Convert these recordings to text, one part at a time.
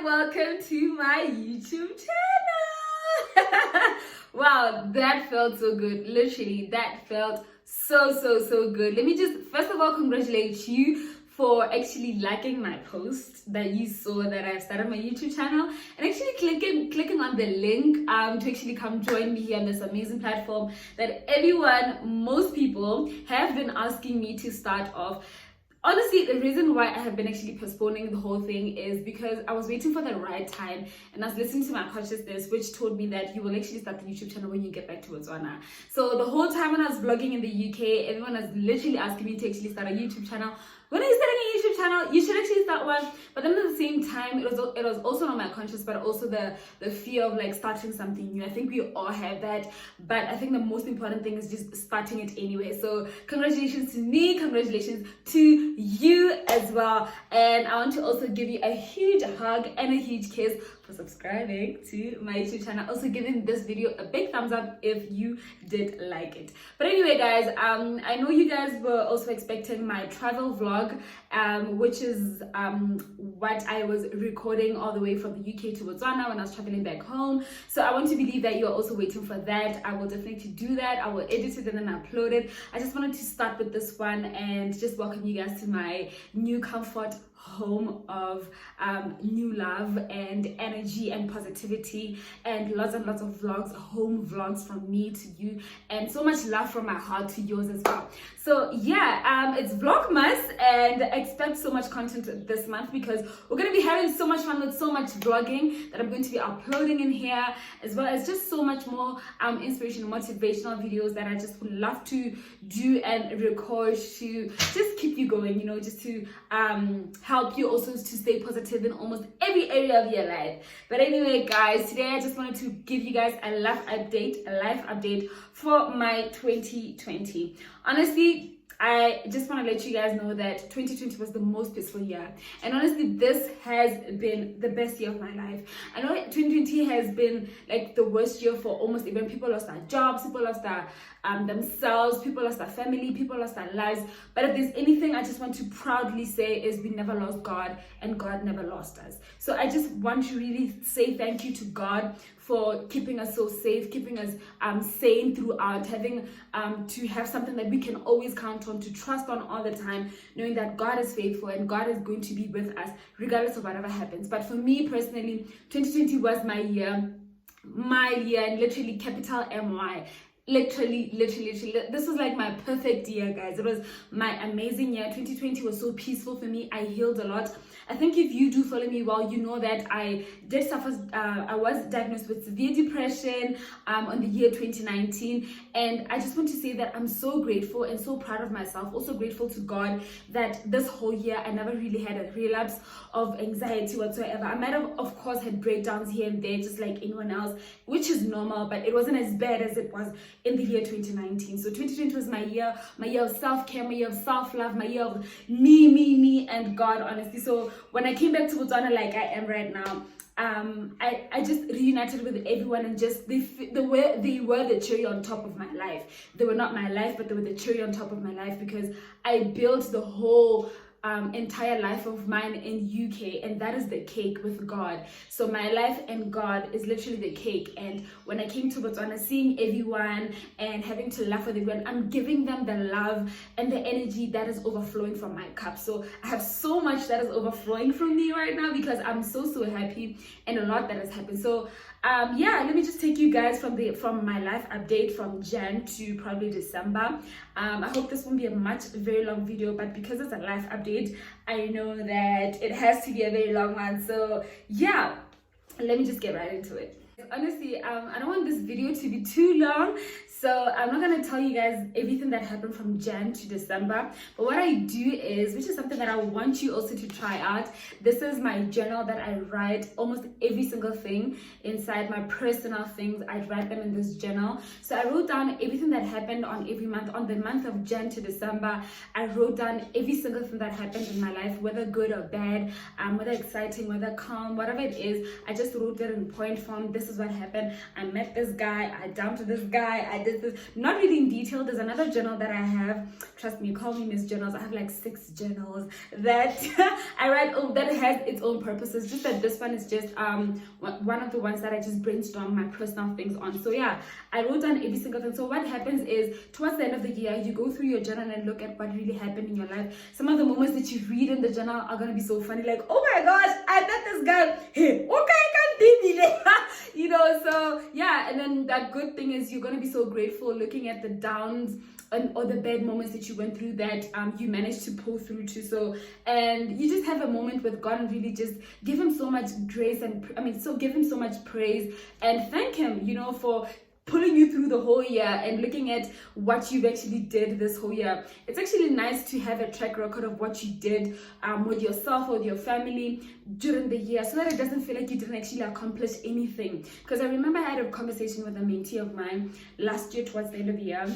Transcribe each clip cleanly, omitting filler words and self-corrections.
welcome to my YouTube channel. Wow, that felt so good. Literally, that felt so good. Let me just first of all congratulate you for actually liking my post that you saw that I've started my YouTube channel and actually clicking on the link to actually come join me here on this amazing platform that most people have been asking me to start off. Honestly, the reason why I have been actually postponing the whole thing is because I was waiting for the right time, and I was listening to my consciousness, which told me that you will actually start the YouTube channel when you get back to Botswana. So the whole time when I was vlogging in the UK, everyone was literally asking me to actually start a YouTube channel. When are you starting a YouTube channel? You should actually start one. But then at the same time, it was also not my conscious, but also the fear of like starting something new. I think we all have that, but I think the most important thing is just starting it anyway. So congratulations to me, congratulations to you as well. And I want to also give you a huge hug and a huge kiss for subscribing to my YouTube channel. Also giving this video a big thumbs up if you did like it. But anyway, guys, I know you guys were also expecting my travel vlog, which is what I was recording all the way from the UK to Botswana when I was traveling back home. So I want to believe that you're also waiting for that. I will definitely do that. I will edit it and then upload it. I just wanted to start with this one and just welcome you guys to my new comfort home of new love and energy and positivity and lots of vlogs, home vlogs from me to you, and so much love from my heart to yours as well. So yeah, it's Vlogmas, and expect so much content this month because we're going to be having so much fun with so much vlogging that I'm going to be uploading in here, as well as just so much more inspirational, motivational videos that I just would love to do and record to just keep you going, you know, just to help you also to stay positive in almost every area of your life. But anyway, guys, today I just wanted to give you guys a life update for my 2020. Honestly, I just want to let you guys know that 2020 was the most peaceful year, and honestly this has been the best year of my life. I know 2020 has been like the worst year for almost everyone. People lost their jobs, people lost their themselves, people lost their family, people lost their lives. But if there's anything I just want to proudly say is we never lost God, and God never lost us. So I just want to really say thank you to God for keeping us so safe, keeping us sane throughout, having to have something that we can always count on, to trust on all the time, knowing that God is faithful and God is going to be with us regardless of whatever happens. But for me personally, 2020 was my year, and literally capital MY. Literally, this was like my perfect year, guys. It was my amazing year. 2020 was so peaceful for me. I healed a lot. I think if you do follow me well, you know that I did suffer, I was diagnosed with severe depression on the year 2019, and I just want to say that I'm so grateful and so proud of myself, also grateful to God that this whole year I never really had a relapse of anxiety whatsoever. I might have, of course, had breakdowns here and there just like anyone else, which is normal, but it wasn't as bad as it was in the year 2019. So 2020 was my year of self-care, my year of self-love, my year of me and God, honestly. So when I came back to Botswana like I am right now, I just reunited with everyone, and just they were the cherry on top of my life. They were not my life, but they were the cherry on top of my life because I built the whole entire life of mine in UK, and that is the cake with God. So my life and God is literally the cake. And when I came to Botswana, seeing everyone and having to laugh with everyone, I'm giving them the love and the energy that is overflowing from my cup. So I have so much that is overflowing from me right now because I'm so happy, and a lot that has happened. So yeah, let me just take you guys from my life update from Jan to probably December. I hope this won't be a very long video, but because it's a life update, I know that it has to be a very long one. So yeah, let me just get right into it. Honestly, I don't want this video to be too long, so I'm not going to tell you guys everything that happened from Jan to December. But what I do is, which is something that I want you also to try out, this is my journal that I write almost every single thing inside, my personal things. I write them in this journal. So I wrote down everything that happened on every month. On the month of Jan to December, I wrote down every single thing that happened in my life, whether good or bad, whether exciting, whether calm, whatever it is. I just wrote it in point form. This this is what happened. I met this guy, I dumped this guy, I did this. Not really in detail. There's another journal that I have. Trust me, call me Miss Journals. I have like 6 journals that I write. Oh, that has its own purposes. Just that this one is just one of the ones that I just brainstorm my personal things on. So yeah, I wrote down every single thing. So what happens is towards the end of the year, you go through your journal and look at what really happened in your life. Some of the moments that you read in the journal are gonna be so funny. Like, oh my gosh, I met this guy. Hey, okay, you know. So yeah, and then that good thing is you're gonna be so grateful looking at the downs or the bad moments that you went through that you managed to pull through to. So, and you just have a moment with God and really just give him so much grace and give him so much praise and thank him, you know, for pulling you through the whole year and looking at what you've actually did this whole year. It's actually nice to have a track record of what you did with yourself or with your family during the year, so that it doesn't feel like you didn't actually accomplish anything. Because I remember I had a conversation with a mentee of mine last year towards the end of the year,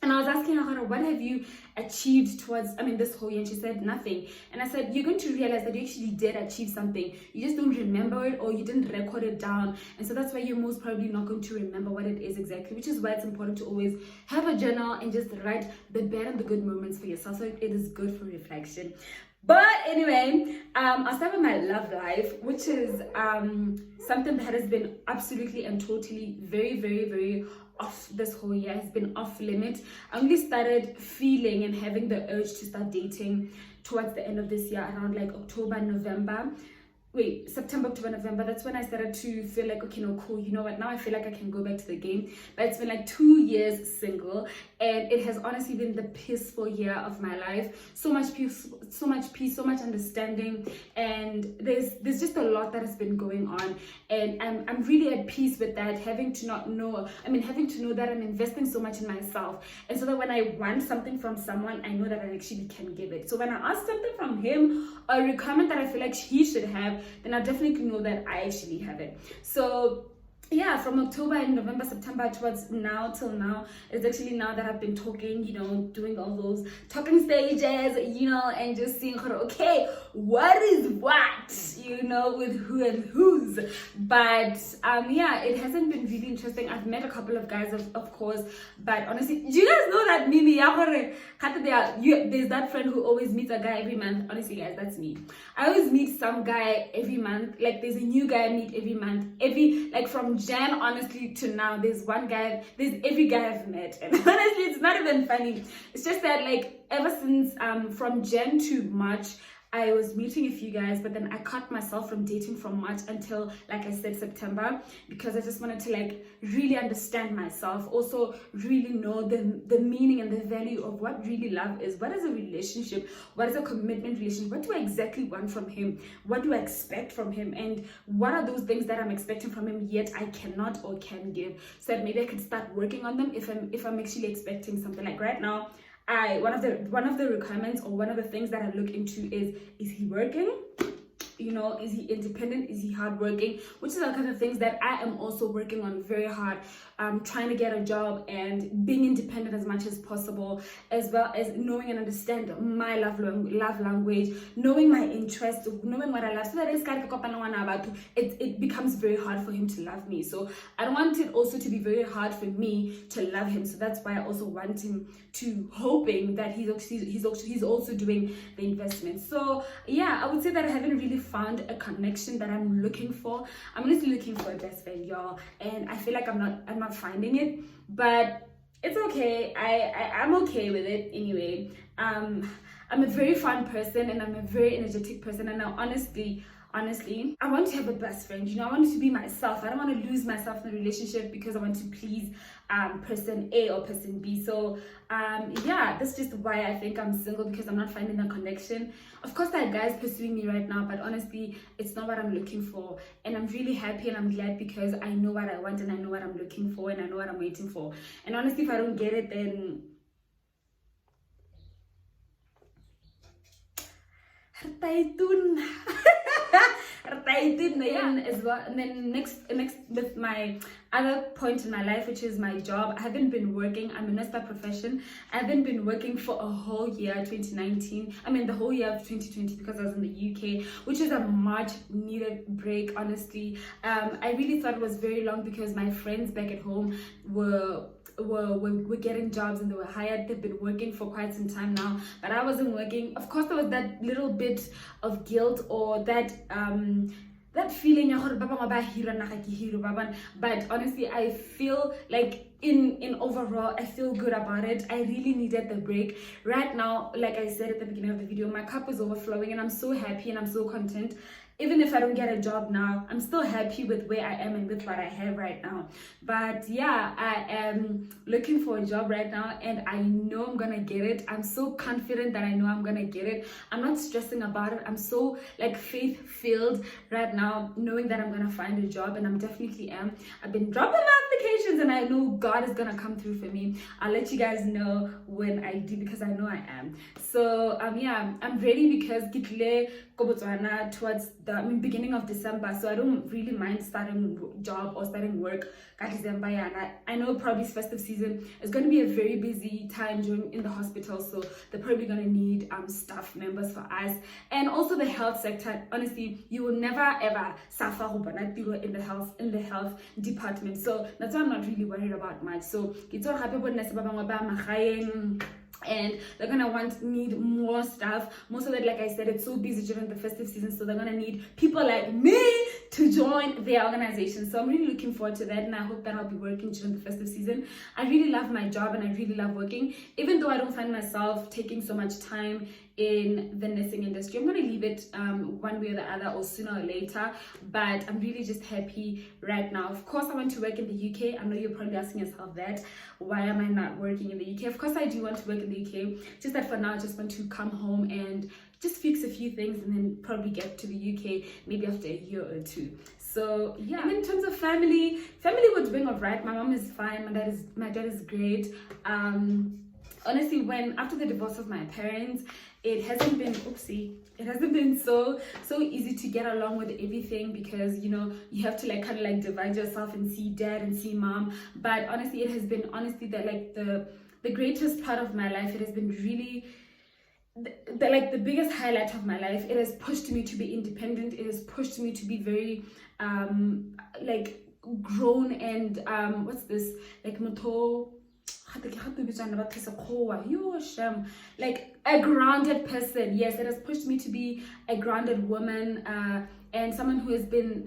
and I was asking her, what have you achieved towards, this whole year? And she said, nothing. And I said, you're going to realize that you actually did achieve something. You just don't remember it, or you didn't record it down. And so that's why you're most probably not going to remember what it is exactly, which is why it's important to always have a journal and just write the bad and the good moments for yourself. So it is good for reflection. But anyway, I'll start with my love life, which is something that has been absolutely and totally very, very, very off this whole year. Has been off limit. I only started feeling and having the urge to start dating towards the end of this year, around like September, October, November. That's when I started to feel like, okay, no, cool, you know what, now I feel like I can go back to the game. But it's been like 2 years single, and it has honestly been the peaceful year of my life. So much peace, so much understanding, and there's just a lot that has been going on, and I'm really at peace with that, having to know that I'm investing so much in myself, and so that when I want something from someone, I know that I actually can give it. So when I ask something from him, a requirement that I feel like he should have, then I definitely know that I actually have it. So yeah, from October and November, September towards now till now, it's actually now that I've been talking, you know, doing all those talking stages, you know, and just seeing, okay, what is what, you know, with who and whose. But yeah, it hasn't been really interesting. I've met a couple of guys, of course, but honestly, do you guys know that meme? There's that friend who always meets a guy every month. Honestly, guys, that's me. I always meet some guy every month. Like, there's a new guy I meet every month. From Jan, honestly, to now, there's every guy I've met. And honestly, it's not even funny. It's just that, like, ever since from Jan to March, I was meeting a few guys, but then I cut myself from dating from March until, like I said, September, because I just wanted to, like, really understand myself, also really know the meaning and the value of what really love is. What is a relationship? What is a commitment relationship? What do I exactly want from him? What do I expect from him? And what are those things that I'm expecting from him yet I cannot or can give, so that maybe I can start working on them if I'm actually expecting something. Like right now, one of the requirements, or one of the things that I look into is he working? You know, is he independent? Is he hardworking? Which is the kind of things that I am also working on very hard. Trying to get a job and being independent as much as possible, as well as knowing and understand my love language, knowing my interests, knowing what I love, so that it becomes very hard for him to love me. So I don't want it also to be very hard for me to love him. So that's why I also want him to, hoping that he's also doing the investment. So yeah, I would say that I haven't really found a connection that I'm looking for. I'm honestly looking for a best friend, y'all, and I feel like I'm not finding it, but it's okay. I'm okay with it anyway. I'm a very fun person, and I'm a very energetic person, and I honestly, I want to have a best friend. You know, I want to be myself. I don't want to lose myself in a relationship because I want to please person A or person B. So yeah, that's just why I think I'm single, because I'm not finding a connection. Of course, there are guys pursuing me right now, but honestly, it's not what I'm looking for. And I'm really happy and I'm glad, because I know what I want, and I know what I'm looking for, and I know what I'm waiting for. And honestly, if I don't get it, then I did as well. And then next with my other point in my life, which is my job. I haven't been working. I'm a nurse by profession. I haven't been working for a whole year, 2019. I mean, the whole year of 2020, because I was in the UK, which is a much needed break, honestly. I really thought it was very long because my friends back at home were getting jobs and they were hired. They've been working for quite some time now, but I wasn't working. Of course, there was that little bit of guilt or that feeling, but honestly, I feel like in overall, I feel good about it. I really needed the break. Right now, like I said at the beginning of the video, my cup is overflowing and I'm so happy and I'm so content. Even if I don't get a job now, I'm still happy with where I am and with what I have right now. But yeah, I am looking for a job right now and I know I'm gonna get it. I'm so confident that I know I'm gonna get it. I'm not stressing about it. I'm so like faith-filled right now, knowing that I'm gonna find a job, and I'm definitely am. I've been dropping my applications and I know God is gonna come through for me. I'll let you guys know when I do, because I know I am. So yeah, I'm ready because towards the beginning of December, so I don't really mind starting job or starting work December. And I know probably festive season is going to be a very busy time in the hospital, so they're probably going to need staff members for us, and also the health sector. Honestly, you will never ever suffer in the health department, so that's why I'm not really worried about much. So it's all happy and they're gonna need more staff. Most of it, like I said, it's so busy during the festive season, so they're gonna need people like me to join their organization. So I'm really looking forward to that, and I hope that I'll be working during the festive season. I really love my job and I really love working, even though I don't find myself taking so much time in the nursing industry. I'm gonna leave it one way or the other, or sooner or later, but I'm really just happy right now. Of course, I want to work in the UK. I know you're probably asking yourself that, why am I not working in the UK? Of course I do want to work in the UK, just that for now I just want to come home and just fix a few things and then probably get to the UK maybe after a year or two. So yeah, and in terms of family was doing all right. My mom is fine, my dad is great. Honestly, after the divorce of my parents, it hasn't been so easy to get along with everything, because you know you have to kind of divide yourself and see dad and see mom. But honestly, it has been the greatest part of my life. It has been really the biggest highlight of my life. It has pushed me to be independent. It has pushed me to be very grown and like a grounded person. Yes, it has pushed me to be a grounded woman, and someone who has been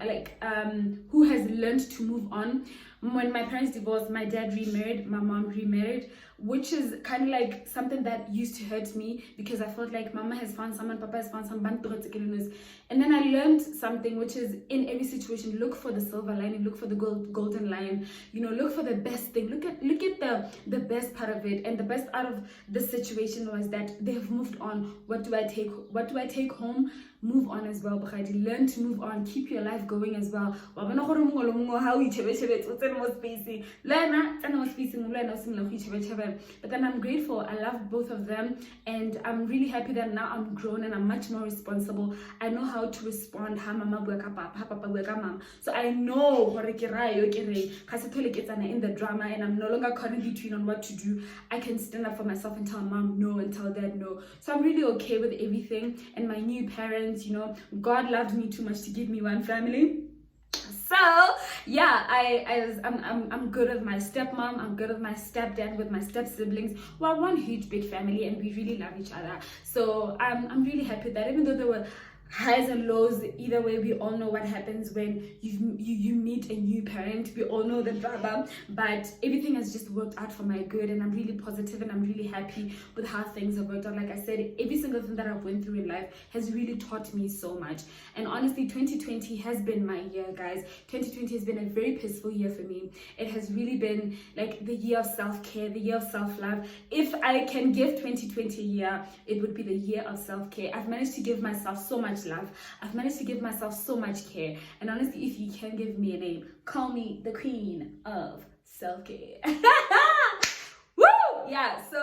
who has learned to move on. When my parents divorced, my dad remarried, my mom remarried, which is kind of like something that used to hurt me, because I felt like mama has found someone, papa has found someone. And then I learned something, which is in every situation, look for the silver lining, look for the golden line, look for the best thing, look at the best part of it. And the best out of the situation was that they have moved on. What do I take home? Move on as well, Bogadi. Learn to move on, keep your life going as well. But then I'm grateful. I love both of them, and I'm really happy that now I'm grown and I'm much more responsible. I know how to respond. So I know in the drama, and I'm no longer caught in between on what to do. I can stand up for myself and tell mom no and tell dad no. So I'm really okay with everything. And my new parents, God loved me too much to give me one family. So yeah, I'm good with my stepmom, I'm good with my stepdad, with my step siblings. We're one huge big family and we really love each other. So I'm really happy that even though there were highs and lows, either way, we all know what happens when you meet a new parent. We all know the drama, but everything has just worked out for my good, and I'm really positive and I'm really happy with how things have worked out. Like I said, every single thing that I've went through in life has really taught me so much. And honestly, 2020 has been my year, guys. 2020 has been a very peaceful year for me. It has really been like the year of self-care, the year of self-love. If I can give 2020 a year, it would be the year of self-care. I've managed to give myself so much love. I've managed to give myself so much care. And honestly, if you can give me a name, call me the queen of self-care. Woo! Yeah, so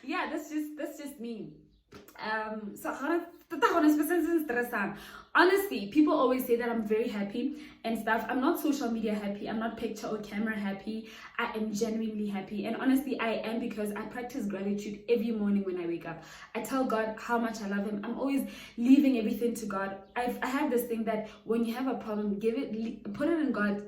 yeah, that's just me. So Honestly, people always say that I'm very happy and stuff. I'm not social media happy. I'm not picture or camera happy. I am genuinely happy. And honestly, I am, because I practice gratitude every morning when I wake up. I tell God how much I love him. I'm always leaving everything to God. I have this thing that when you have a problem, put it in God's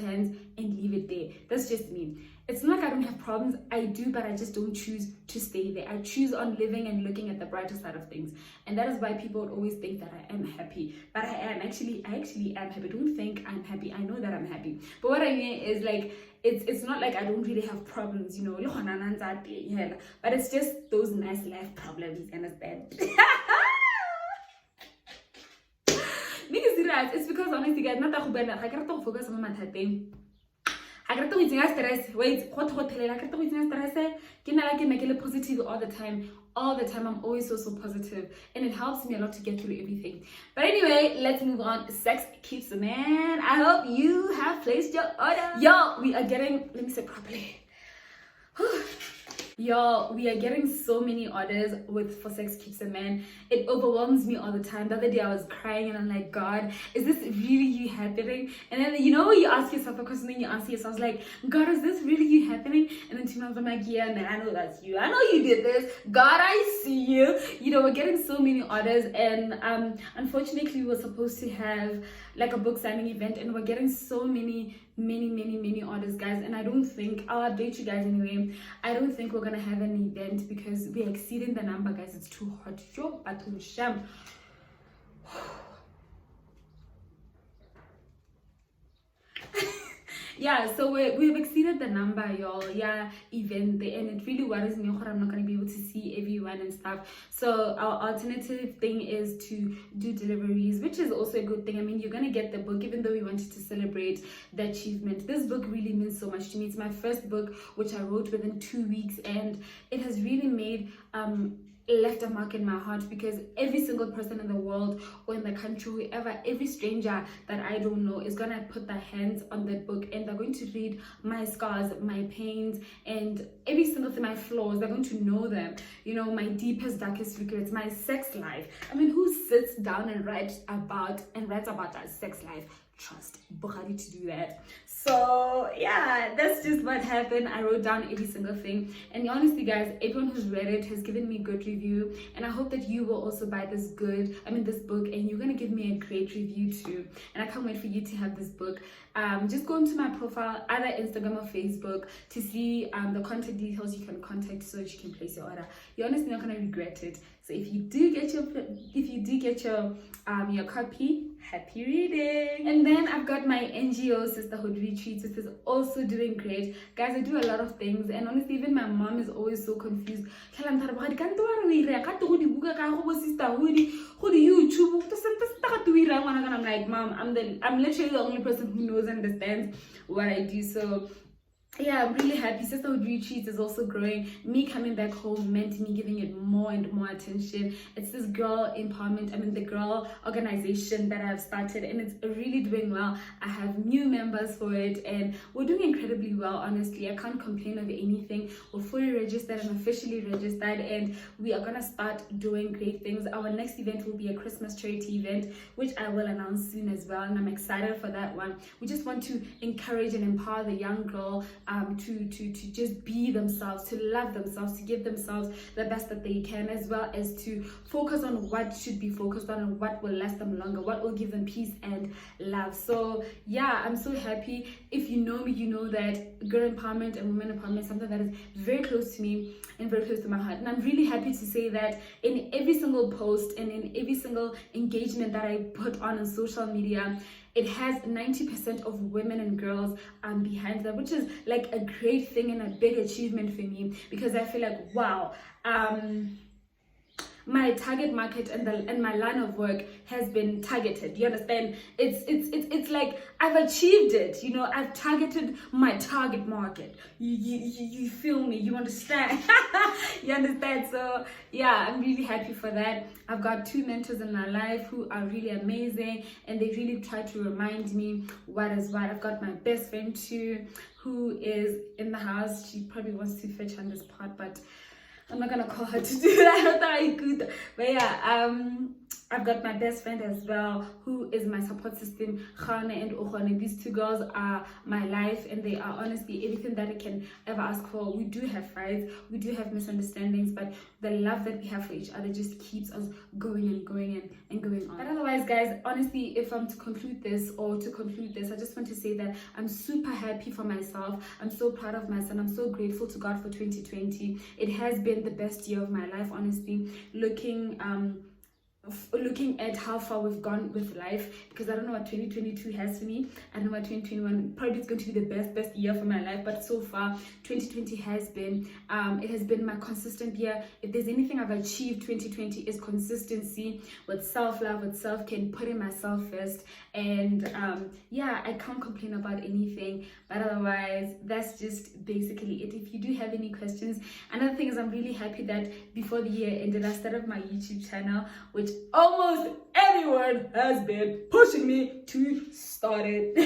hands and leave it there. That's just me. It's not like I don't have problems. I do, but I just don't choose to stay there. I choose on living and looking at the brighter side of things. And that is why people would always think that I am happy. But I am. I actually am happy. Don't think I'm happy. I know that I'm happy. But what I mean is, like, it's not like I don't really have problems, you know. But it's just those nice life problems, you understand? It's because honestly, guys, not that I can't focus on my thing. I can't do stress. Wait, I can't do stress. I make it positive all the time. All the time, I'm always so positive, and it helps me a lot to get through everything. But anyway, let's move on. Sex keeps a man. I hope you have placed your order. Yo, we are getting. Let me say properly. Y'all, we are getting so many orders for Sex Keeps a Man. It overwhelms me all the time. The other day I was crying and I'm like, God, is this really you happening? And then, you know, when you ask yourself a question and you answer yourself, like, God, is this really you happening? And then 2 months I'm like, yeah, man, I know that's you. I know you did this. God, I see you. You know, we're getting so many orders, and unfortunately we were supposed to have like a book signing event, and we're getting so many orders, guys. And I don't think, I'll update you guys anyway, I don't think we're gonna have an event because we're exceeding the number, guys. It's too hot. Yeah, so we've exceeded the number, y'all. Yeah, event, and it really worries me that I'm not going to be able to see everyone and stuff. So our alternative thing is to do deliveries, which is also a good thing. I mean, you're going to get the book, even though we wanted to celebrate the achievement. This book really means so much to me. It's my first book, which I wrote within 2 weeks, and it has really made left a mark in my heart, because every single person in the world or in the country, whoever, every stranger that I don't know is gonna put their hands on that book, and they're going to read my scars, my pains, and every single thing, my flaws. They're going to know them, you know, my deepest, darkest secrets, my sex life. I mean, who sits down and writes about our sex life? Trust Bogadi to do that. So yeah, that's just what happened. I wrote down every single thing, and honestly, guys, everyone who's read it has given me good review, and I hope that you will also buy this book, and you're gonna give me a great review too. And I can't wait for you to have this book. Just go into my profile, either Instagram or Facebook, to see the contact details you can contact so that you can place your order. You're honestly not gonna regret it. So if you do get your copy, happy reading. And then I've got my NGO Sisterhood Retreats, which is also doing great, guys. I do a lot of things, and honestly, even my mom is always so confused. I'm like, Mom, I'm literally the only person who knows and understands what I do. So yeah, I'm really happy. Sisterhood Retreats is also growing. Me coming back home meant me giving it more and more attention. It's this girl empowerment, the girl organization that I've started, and it's really doing well. I have new members for it, and we're doing incredibly well, honestly. I can't complain of anything. We're fully registered and officially registered, and we are gonna start doing great things. Our next event will be a Christmas charity event, which I will announce soon as well, and I'm excited for that one. We just want to encourage and empower the young girl to just be themselves, to love themselves, to give themselves the best that they can, as well as to focus on what should be focused on and what will last them longer, what will give them peace and love. So yeah, I'm so happy. If you know me, you know that girl empowerment and women empowerment is something that is very close to me and very close to my heart. And I'm really happy to say that in every single post and in every single engagement that I put on social media, it has 90% of women and girls behind that, which is like a great thing and a big achievement for me, because I feel like, wow, my target market and my line of work has been targeted. You understand? It's like I've achieved it. You know, I've targeted my target market. You feel me? You understand? You understand? So yeah, I'm really happy for that. I've got 2 mentors in my life who are really amazing, and they really try to remind me what is what. I've got my best friend too, who is in the house. She probably wants to fetch on this part, but I'm not gonna call her to do that. I thought I could. But yeah, I've got my best friend as well, who is my support system, Khane and Okhone. These two girls are my life, and they are honestly everything that I can ever ask for. We do have fights, we do have misunderstandings, but the love that we have for each other just keeps us going and going and going on. But otherwise, guys, honestly, if I'm to conclude this, I just want to say that I'm super happy for myself. I'm so proud of myself. I'm so grateful to God for 2020. It has been the best year of my life, honestly. Looking at how far we've gone with life, because I don't know what 2022 has for me. I don't know what 2021, probably it's going to be the best year for my life, but so far 2020 has been it has been my consistent year. If there's anything I've achieved, 2020 is consistency with self-love, with self-care, and putting myself first. And yeah, I can't complain about anything, but otherwise that's just basically it. If you do have any questions, another thing is I'm really happy that before the year ended I started my YouTube channel, which almost everyone has been pushing me to start it.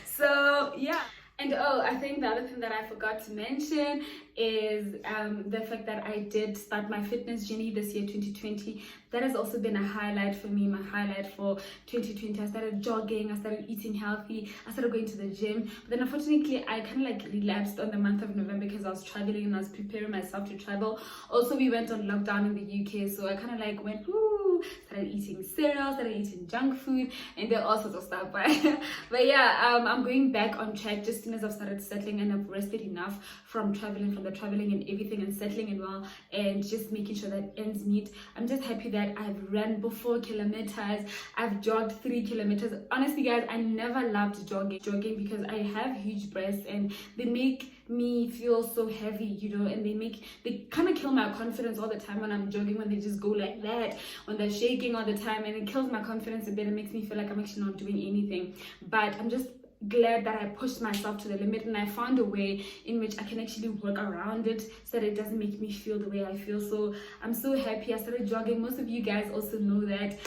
So yeah. And oh, I think the other thing that I forgot to mention is the fact that I did start my fitness journey this year, 2020. That has also been a highlight for me, my highlight for 2020. I started jogging, I started eating healthy, I started going to the gym. But then unfortunately, I kind of like relapsed on the month of November because I was traveling and I was preparing myself to travel. Also, we went on lockdown in the UK, so I kind of like went, whoo, started eating cereal, started eating junk food, and then all sorts of stuff. But yeah, I'm going back on track just as soon as I've started settling and I've rested enough from the traveling and everything, and settling it well and just making sure that ends meet. I'm just happy that I've run 4 kilometers, I've jogged 3 kilometers. Honestly guys, I never loved jogging because I have huge breasts and they make me feel so heavy, you know, and they kind of kill my confidence all the time when I'm jogging, when they just go like that, when they're shaking all the time, and it kills my confidence a bit. It makes me feel like I'm actually not doing anything. But I'm just glad that I pushed myself to the limit and I found a way in which I can actually work around it so that it doesn't make me feel the way I feel. So I'm so happy I started jogging. Most of you guys also know that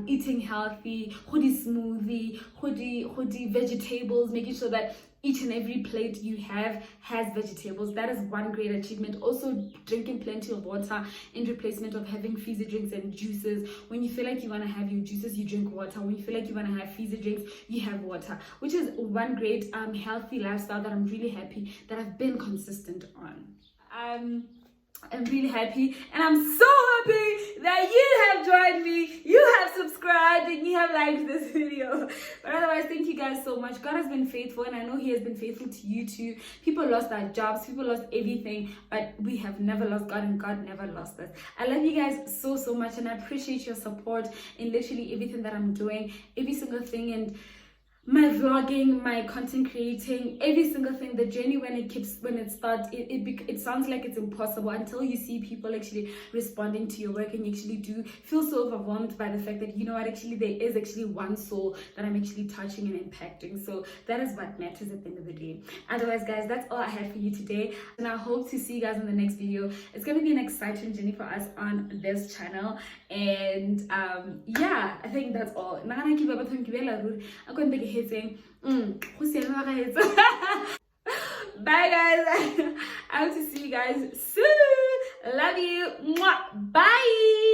eating healthy, hoodie smoothie, hoodie vegetables, making sure that each and every plate you have has vegetables. That is one great achievement. Also drinking plenty of water in replacement of having fizzy drinks and juices. When you feel like you want to have your juices, you drink water. When you feel like you want to have fizzy drinks, you have water, which is one great healthy lifestyle that I'm really happy that I've been consistent on. I'm really happy, and I'm so happy that you have joined me, you have subscribed, and you have liked this video. But otherwise, thank you guys so much. God has been faithful, and I know He has been faithful to you too. People lost their jobs, people lost everything, but we have never lost God, and God never lost us. I love you guys so much, and I appreciate your support in literally everything that I'm doing, every single thing, and my vlogging, my content creating, every single thing. The journey when it starts, it sounds like it's impossible until you see people actually responding to your work, and you actually do feel so overwhelmed by the fact that, you know what, actually there is actually one soul that I'm actually touching and impacting. So that is what matters at the end of the day. Otherwise guys, that's all I had for you today, and I hope to see you guys in the next video. It's going to be an exciting journey for us on this channel, and yeah, I think that's all. Saying, bye guys. I hope to see you guys soon. Love you. Bye.